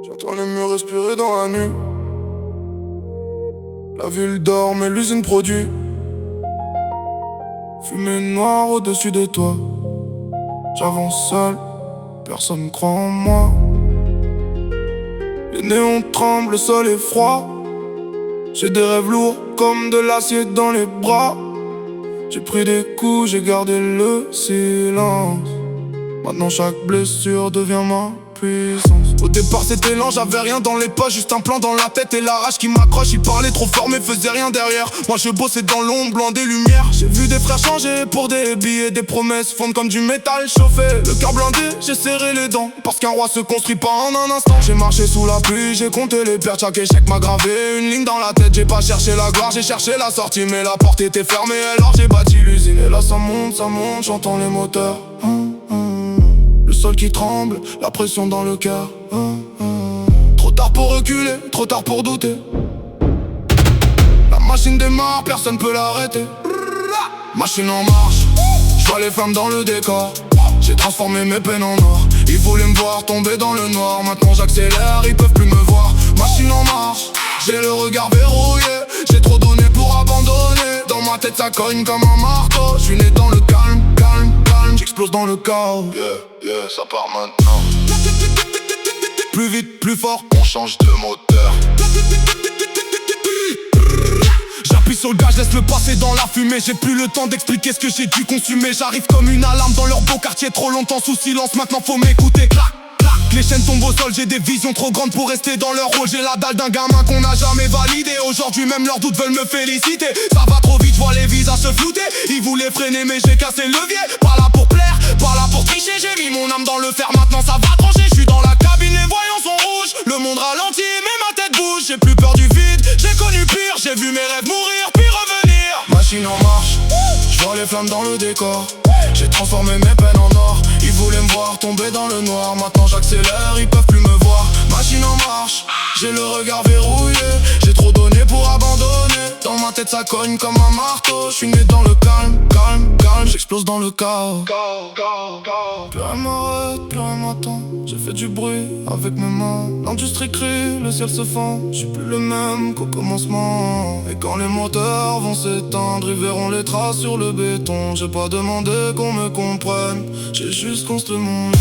J'entends les murs respirer dans la nuit. La ville dort mais l'usine produit. Fumée noire au-dessus des toits. J'avance seul, personne croit en moi. Les néons tremblent, le sol est froid. J'ai des rêves lourds comme de l'acier dans les bras. J'ai pris des coups, j'ai gardé le silence. Maintenant chaque blessure devient ma puissance. Au départ c'était lent, j'avais rien dans les poches, juste un plan dans la tête et la rage qui m'accroche. Il parlait trop fort mais faisait rien derrière. Moi je bossais dans l'ombre, loin des lumières. J'ai vu des frères changer pour des billets, des promesses fondre comme du métal chauffé. Le cœur blindé, j'ai serré les dents, parce qu'un roi se construit pas en un instant. J'ai marché sous la pluie, j'ai compté les pertes, chaque échec m'a gravé une ligne dans la tête. J'ai pas cherché la gloire, j'ai cherché la sortie, mais la porte était fermée, alors j'ai bâti l'usine. Et là ça monte, j'entends les moteurs. Le sol qui tremble, la pression dans le cœur. Trop tard pour reculer, trop tard pour douter. La machine démarre, personne peut l'arrêter. Machine en marche, j'vois les flammes dans le décor. J'ai transformé mes peines en or. Ils voulaient me voir tomber dans le noir. Maintenant j'accélère, ils peuvent plus me voir. Machine en marche, j'ai le regard verrouillé. J'ai trop donné pour abandonner. Dans ma tête ça cogne comme un marteau. J'suis né dans le calme, calme, calme. J'explose dans le chaos. Yeah, ça part maintenant. Plus vite, plus fort, on change de moteur. J'appuie sur le gaz, laisse le passer dans la fumée. J'ai plus le temps d'expliquer ce que j'ai dû consumer. J'arrive comme une alarme dans leur beau quartier. Trop longtemps sous silence, maintenant faut m'écouter. Clac, clac, les chaînes tombent au sol. J'ai des visions trop grandes pour rester dans leur rôle. J'ai la dalle d'un gamin qu'on n'a jamais validé. Aujourd'hui même leurs doutes veulent me féliciter. Ça va trop vite, vois les visages se flouter. Ils voulaient freiner mais j'ai cassé le levier. Pas là pour plaire, pas là pour tricher. J'ai mis mon âme dans le fer, maintenant ça va trancher. J'suis dans la cabine, les voyants sont rouges. Le monde ralentit mais ma tête bouge. J'ai plus peur du vide, j'ai connu pire. J'ai vu mes rêves mourir puis revenir. Machine en marche, j'vois les flammes dans le décor. J'ai transformé mes peines en or. Ils voulaient me voir tomber dans le noir. Maintenant j'accélère, ils peuvent plus me voir. Machine en marche, j'ai le regard verrouillé. J'ai trop donné pour abandonner. Dans ma tête ça cogne comme un marteau. J'suis né dans le calme, calme, calme. J'explose dans le chaos. Plus rien m'arrête, plus rien m'attend. J'ai fait du bruit avec mes mains. L'industrie crie, le ciel se fend. J'suis plus le même qu'au commencement. Et quand les moteurs vont s'éteindre, ils verront les traces sur le béton. J'ai pas demandé qu'on me comprenne, j'ai juste construit mon lit.